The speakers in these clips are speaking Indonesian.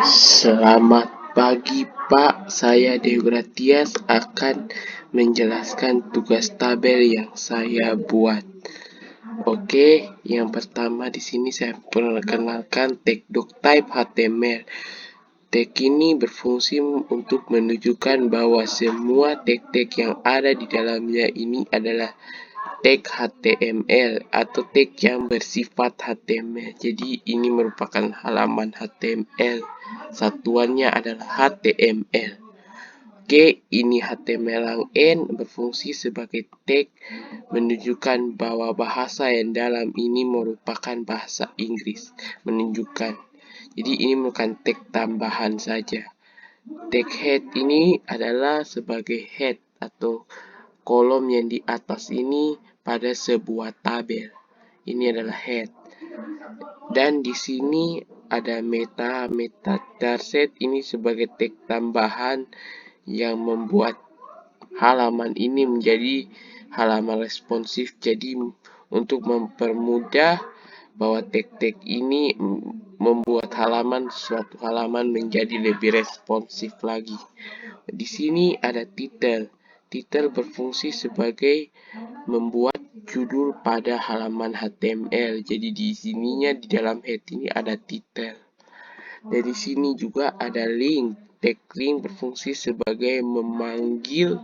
Selamat pagi Pak, saya Deogratias akan menjelaskan tugas tabel yang saya buat. Oke, yang pertama di sini saya perkenalkan tag doctype HTML. Tag ini berfungsi untuk menunjukkan bahwa semua tag-tag yang ada di dalamnya ini adalah tag HTML atau tag yang bersifat HTML. Jadi ini merupakan halaman HTML. Satuannya adalah HTML. Oke, ini HTML lang N berfungsi sebagai tag menunjukkan bahwa bahasa yang dalam ini merupakan bahasa Inggris. Menunjukkan. Jadi ini merupakan tag tambahan saja. Tag head ini adalah sebagai head atau kolom yang di atas ini pada sebuah tabel. Ini adalah head. Dan di sini ada meta darset ini sebagai tag tambahan yang membuat halaman ini menjadi halaman responsif. Jadi untuk mempermudah bahwa tag-tag ini membuat suatu halaman menjadi lebih responsif lagi. Di sini ada title. Title berfungsi sebagai membuat judul pada halaman HTML. Jadi di sininya di dalam head ini ada title. Dari sini juga ada link. Tag link berfungsi sebagai memanggil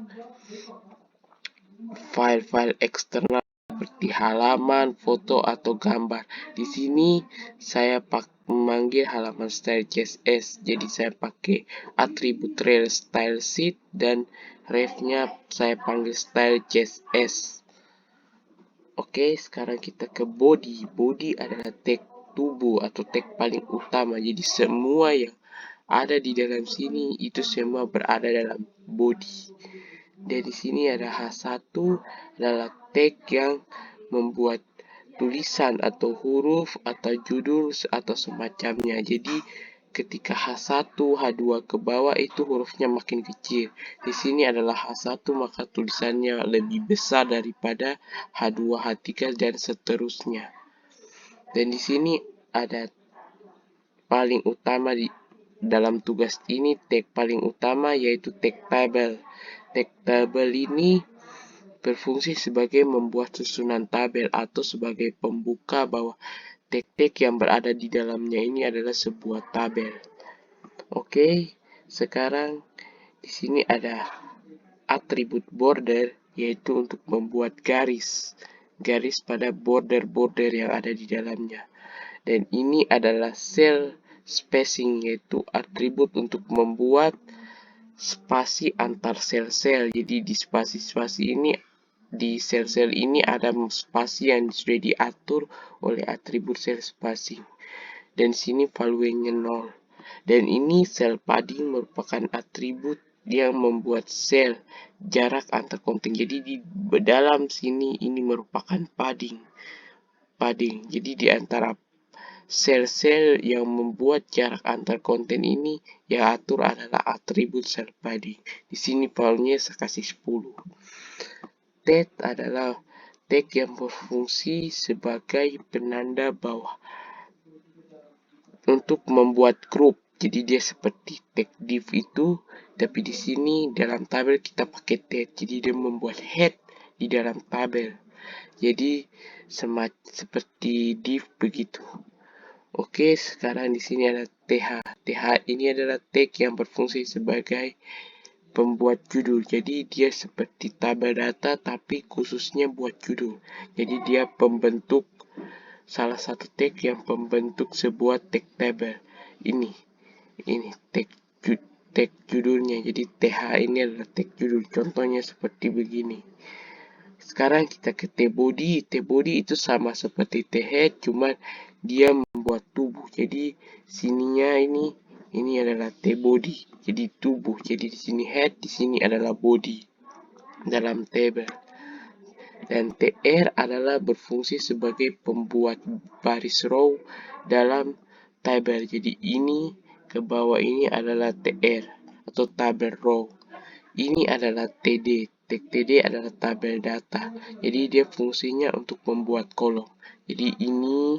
file-file eksternal seperti halaman, foto atau gambar. Di sini saya memanggil halaman style CSS. Jadi saya pakai atribut rel style sheet dan ref-nya saya panggil style CSS. Oke, sekarang kita ke body. Body adalah tag tubuh atau tag paling utama. Jadi semua yang ada di dalam sini itu semua berada dalam body. Dari sini ada H1 adalah tag yang membuat tulisan atau huruf atau judul atau semacamnya. Jadi ketika H1, H2 ke bawah itu hurufnya makin kecil. Di sini adalah H1 maka tulisannya lebih besar daripada H2, H3 dan seterusnya. Dan di sini ada paling utama dalam tugas ini tag paling utama yaitu tag tabel. Tag tabel ini berfungsi sebagai membuat susunan tabel atau sebagai pembuka bahwa tag-tag yang berada di dalamnya ini adalah sebuah tabel. Oke, sekarang di sini ada atribut border yaitu untuk membuat garis pada border-border yang ada di dalamnya. Dan ini adalah cell spacing yaitu atribut untuk membuat spasi antar sel-sel. Jadi di spasi-spasi ini di sel-sel ini ada spasi yang sudah diatur oleh atribut cell spacing. Dan sini value-nya 0. Dan ini cell padding merupakan atribut yang membuat sel jarak antar konten. Jadi di dalam sini ini merupakan padding. Jadi di antara sel-sel yang membuat jarak antar konten ini yang atur adalah atribut cell padding. Di sini value-nya saya kasih 10. Tag adalah tag yang berfungsi sebagai penanda bawah untuk membuat grup. Jadi dia seperti tag div itu, tapi di sini dalam tabel kita pakai tag. Jadi dia membuat head di dalam tabel. Jadi seperti div begitu. Oke, sekarang di sini ada th. Th ini adalah tag yang berfungsi sebagai pembuat judul. Jadi dia seperti tabel data tapi khususnya buat judul. Jadi dia pembentuk salah satu tag yang pembentuk sebuah tag tabel. Ini tag judulnya. Jadi th ini adalah tag judul. Contohnya seperti begini. Sekarang kita ke t-body. T-body itu sama seperti t-head, cuman dia membuat tubuh. Jadi sininya ini adalah t-body. Jadi tubuh. Jadi di sini head, di sini adalah body dalam table. Dan tr adalah berfungsi sebagai pembuat baris row dalam tabel. Jadi ini ke bawah ini adalah tr atau tabel row. Ini adalah TD. TD adalah tabel data. Jadi dia fungsinya untuk membuat kolom. Jadi ini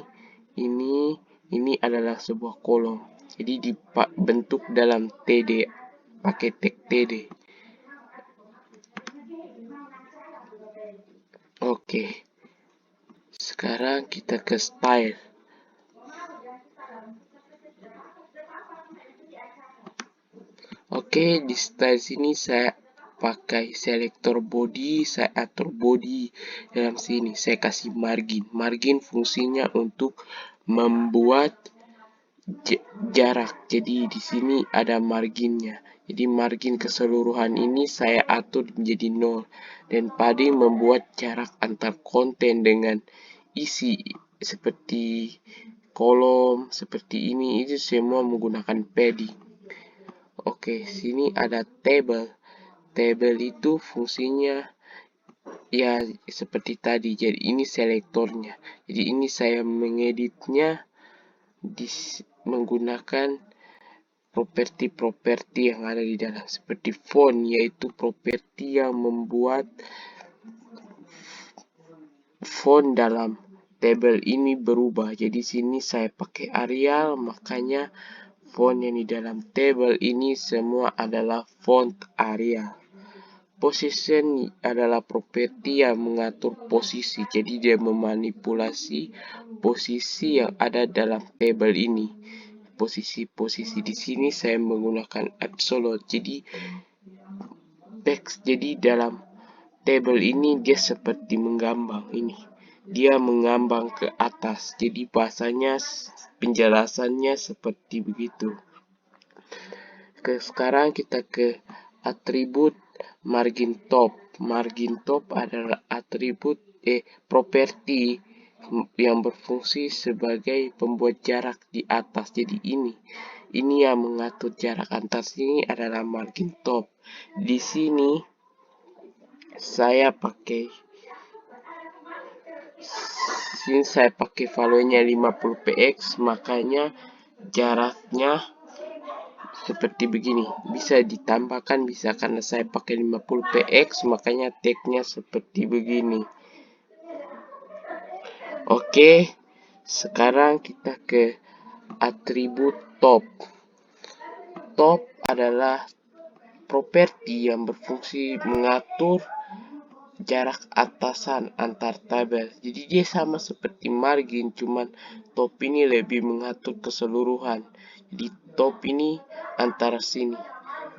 adalah sebuah kolom. Jadi dibentuk dalam TD pakai tag TD. Oke. Sekarang kita ke style. Oke, di style sini saya pakai selektor body, saya atur body dalam sini. Saya kasih margin. Margin fungsinya untuk membuat jarak. Jadi di sini ada marginnya. Jadi margin keseluruhan ini saya atur menjadi 0 dan padding membuat jarak antar konten dengan isi seperti kolom seperti ini itu semua menggunakan padding. Oke, sini ada table. Table itu fungsinya ya seperti tadi. Jadi ini selektornya. Jadi ini saya mengeditnya menggunakan properti-properti yang ada di dalam seperti font, yaitu properti yang membuat font dalam table ini berubah. Jadi sini saya pakai Arial, makanya font yang di dalam table ini semua adalah font Arial. Position adalah properti yang mengatur posisi. Jadi dia memanipulasi posisi yang ada dalam table ini. Posisi-posisi di sini saya menggunakan absolute. Jadi teks jadi dalam table ini dia seperti menggambang ini. Dia mengambang ke atas. Jadi bahasanya penjelasannya seperti begitu. Sekarang kita ke atribut margin top. Margin top adalah atribut properti yang berfungsi sebagai pembuat jarak di atas. Jadi ini yang mengatur jarak antar sini adalah margin top. Di sini saya pakai valuenya 50 px, makanya jaraknya seperti begini. Bisa ditambahkan, bisa karena saya pakai 50 px, makanya tagnya seperti begini. Oke, sekarang kita ke atribut top. Top adalah properti yang berfungsi mengatur jarak atasan antar tabel. Jadi dia sama seperti margin, cuman top ini lebih mengatur keseluruhan. Jadi top ini antara sini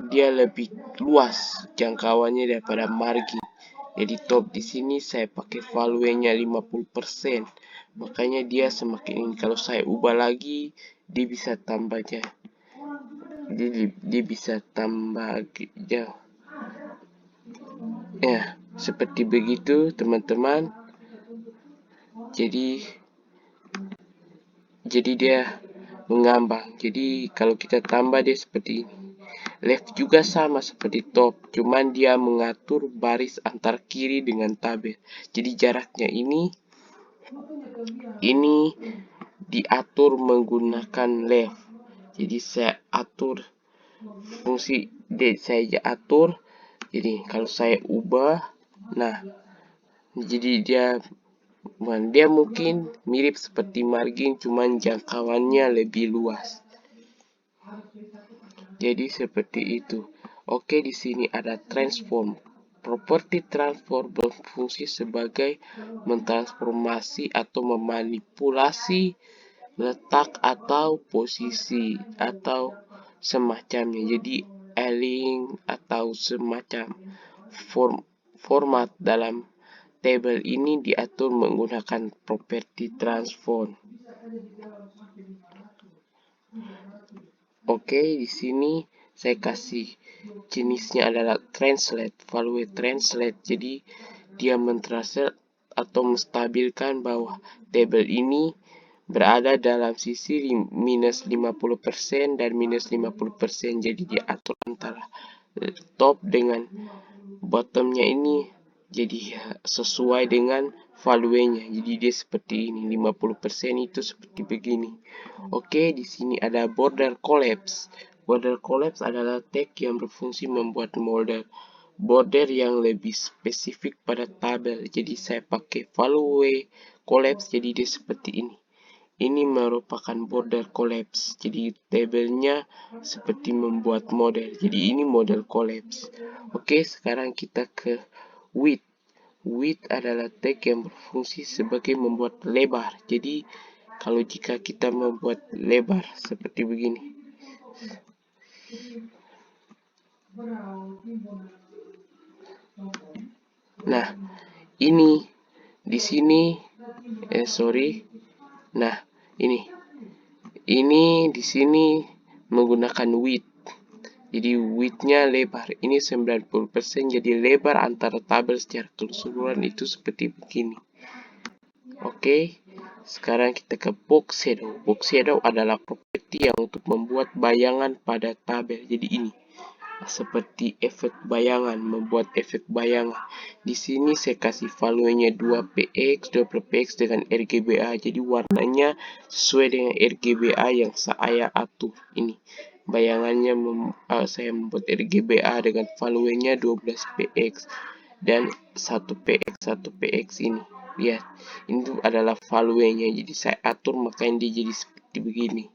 dia lebih luas jangkauannya daripada margin. Jadi top di sini saya pakai value-nya 50%. Makanya dia semakin kalau saya ubah lagi dia bisa tambahnya. Jadi dia bisa tambah jauh. Ya, seperti begitu teman-teman. Jadi dia mengambang. Jadi kalau kita tambah dia seperti ini. Left juga sama seperti top, cuman dia mengatur baris antar kiri dengan tabel. Jadi jaraknya ini diatur menggunakan left. Jadi saya atur fungsi saya atur. Jadi kalau saya ubah, nah jadi dia mungkin mirip seperti margin, cuman jangkauannya lebih luas. Jadi seperti itu. Oke, di sini ada transform. Properti transform berfungsi sebagai mentransformasi atau memanipulasi letak atau posisi atau semacamnya. Jadi align atau semacam format dalam table ini diatur menggunakan properti transform. Oke, di sini saya kasih jenisnya adalah translate, value translate. Jadi dia mentranslate atau menstabilkan bahwa table ini berada dalam sisi minus 50% dan minus 50%. Jadi dia atur antara top dengan bottomnya ini jadi sesuai dengan value-nya. Jadi dia seperti ini, 50% itu seperti begini. Oke, di sini ada border collapse. Border collapse adalah tag yang berfungsi membuat border yang lebih spesifik pada tabel. Jadi saya pakai value collapse, jadi dia seperti ini. Ini merupakan border collapse. Jadi tabelnya seperti membuat model. Jadi ini model collapse. Oke, sekarang kita ke width. Width adalah tag yang berfungsi sebagai membuat lebar. Jadi kalau jika kita membuat lebar seperti begini. Nah, ini di sini Nah, ini di sini menggunakan width. Jadi width-nya lebar. Ini 90%, jadi lebar antara tabel secara keseluruhan itu seperti begini. Oke, sekarang kita ke box shadow. Box shadow adalah properti yang untuk membuat bayangan pada tabel. Jadi ini seperti efek bayangan, membuat efek bayangan. Di sini saya kasih value-nya 2px, 20px dengan RGBA. Jadi warnanya sesuai dengan RGBA yang saya atur. Ini bayangannya saya membuat RGBA dengan value-nya 12px dan 1px ini. Lihat, itu adalah value-nya. Jadi saya atur, makanya dia jadi seperti begini.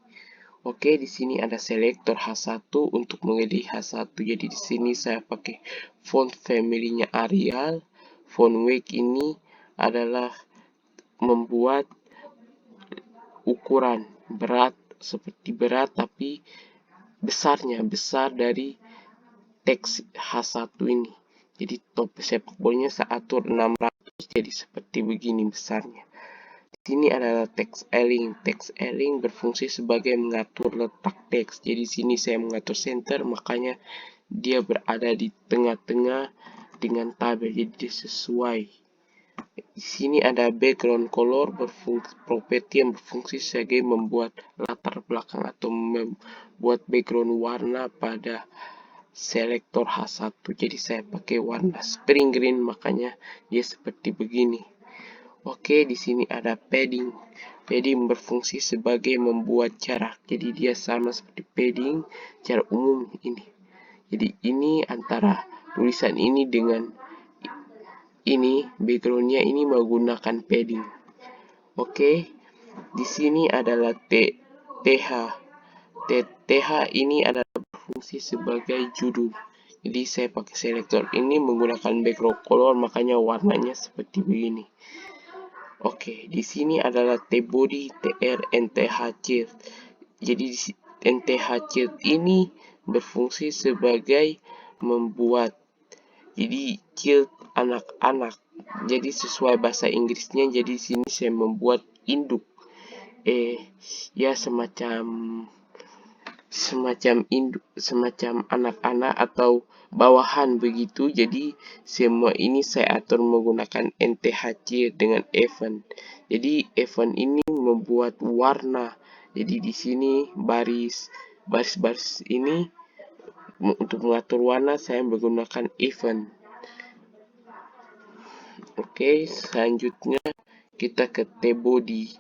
Oke, di sini ada selektor H1 untuk mengedit H1. Jadi di sini saya pakai font family-nya Arial. Font weight ini adalah membuat ukuran berat, seperti berat tapi besarnya besar dari teks H1 ini. Jadi top sepak bolanya saya atur 600, jadi seperti begini besarnya. Sini adalah text align. Text align berfungsi sebagai mengatur letak teks. Jadi sini saya mengatur center, makanya dia berada di tengah-tengah dengan tabel. Jadi dia sesuai. Di sini ada background color, properti yang berfungsi sebagai membuat latar belakang atau membuat background warna pada selektor H1. Jadi saya pakai warna spring green, makanya dia seperti begini. Oke, di sini ada padding. Padding berfungsi sebagai membuat jarak. Jadi dia sama seperti padding secara umum ini. Jadi ini antara tulisan ini dengan ini, backgroundnya ini menggunakan padding. Oke, di sini adalah TH. TH ini adalah berfungsi sebagai judul. Jadi saya pakai selektor ini menggunakan background color, makanya warnanya seperti begini. Oke, di sini adalah T-body, TR, NTH child. Jadi NTH child ini berfungsi sebagai membuat, jadi child anak-anak. Jadi sesuai bahasa Inggrisnya, jadi sini saya membuat induk. Ya semacam anak-anak atau bawahan begitu. Jadi semua ini saya atur menggunakan NTHC dengan event. Jadi event ini membuat warna. Jadi di sini baris ini untuk mengatur warna saya menggunakan event. Oke, selanjutnya kita ke T-body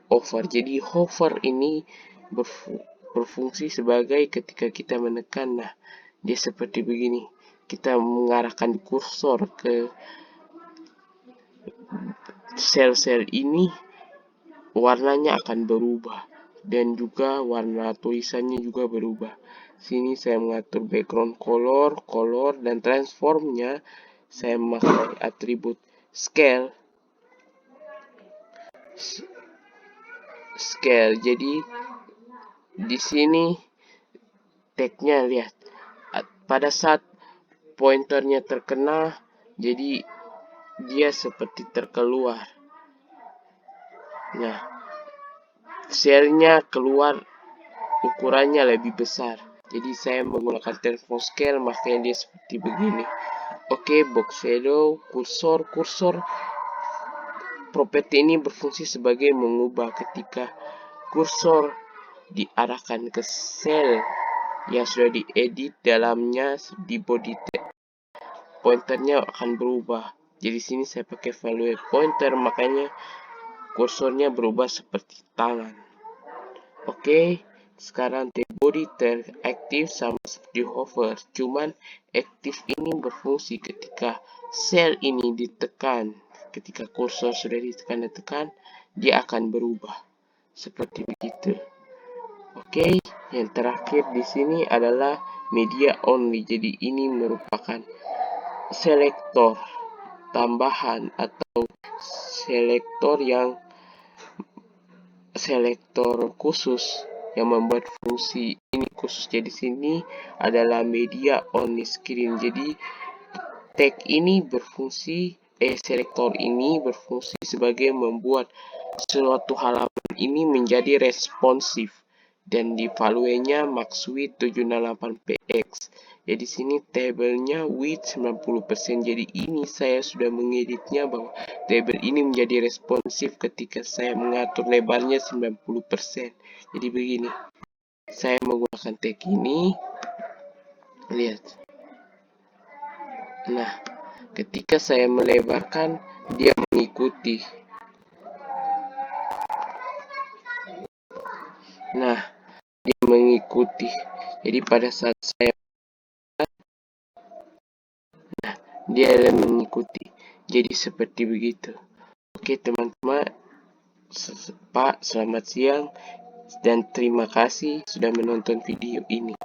hover. Jadi hover ini berfungsi sebagai ketika kita menekan, nah dia seperti begini. Kita mengarahkan kursor ke sel-sel ini, warnanya akan berubah dan juga warna tulisannya juga berubah. Sini saya mengatur background color dan transformnya saya memakai atribut scale. Jadi di sini tagnya, lihat, pada saat pointernya terkena, jadi dia seperti terkeluar. Nah, selnya keluar, ukurannya lebih besar. Jadi saya menggunakan transform scale, makanya dia seperti begini. Oke, box shadow, kursor properti ini berfungsi sebagai mengubah ketika kursor diarahkan ke sel yang sudah diedit dalamnya di body tag, pointernya akan berubah. Jadi sini saya pakai value pointer, makanya kursornya berubah seperti tangan. Oke, Sekarang T-body teraktif sama seperti hover, cuman aktif ini berfungsi ketika sel ini ditekan. Ketika kursor sudah ditekan, dia akan berubah seperti begitu. Oke, yang terakhir di sini adalah media only. Jadi ini merupakan selektor tambahan atau selektor khusus yang membuat fungsi ini khusus. Jadi sini adalah media only screen. Jadi selektor ini berfungsi sebagai membuat suatu halaman ini menjadi responsif dan di value-nya MaxWidth 768px. Jadi sini tabelnya width 90%. Jadi ini saya sudah mengeditnya bahwa tabel ini menjadi responsif ketika saya mengatur lebarnya 90%. Jadi begini. Saya menggunakan tag ini. Lihat. Nah, ketika saya melebarkan, dia mengikuti. Nah, dia mengikuti. Jadi pada saat saya dia mengikuti. Jadi seperti begitu. Oke teman-teman, Pak, selamat siang dan terima kasih sudah menonton video ini.